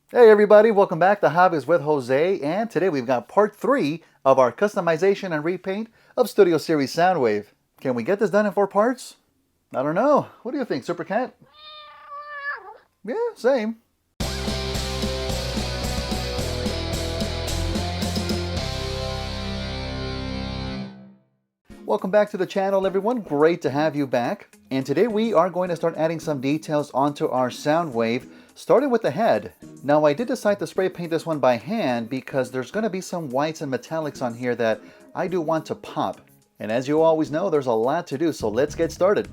Hey everybody, welcome back to Hobbies with Jose, and today we've got part 3 of our customization and repaint of Studio Series Soundwave. Can we get this done in 4 parts? I don't know. What do you think, Super Cat? Yeah, same. Welcome back to the channel, everyone. Great to have you back. And today we are going to start adding some details onto our Soundwave, starting with the head. Now, I did decide to spray paint this one by hand because there's going to be some whites and metallics on here that I do want to pop. And as you always know, there's a lot to do, so let's get started.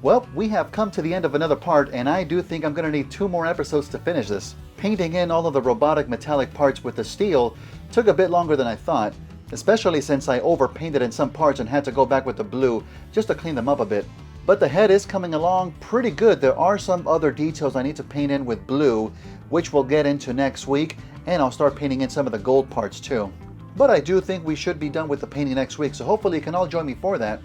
Well, we have come to the end of another part, and I do think I'm going to need 2 more episodes to finish this. Painting in all of the robotic metallic parts with the steel took a bit longer than I thought, especially since I overpainted in some parts and had to go back with the blue just to clean them up a bit. But the head is coming along pretty good. There are some other details I need to paint in with blue, which we'll get into next week, and I'll start painting in some of the gold parts too. But I do think we should be done with the painting next week, so hopefully you can all join me for that.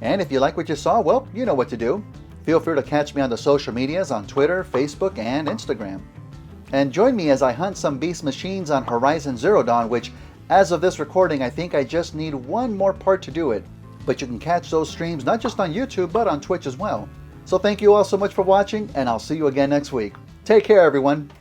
And if you like what you saw, well, you know what to do. Feel free to catch me on the social medias on Twitter, Facebook, and Instagram. And join me as I hunt some beast machines on Horizon Zero Dawn, which, as of this recording, I think I just need 1 more part to do it. But you can catch those streams not just on YouTube, but on Twitch as well. So thank you all so much for watching, and I'll see you again next week. Take care, everyone.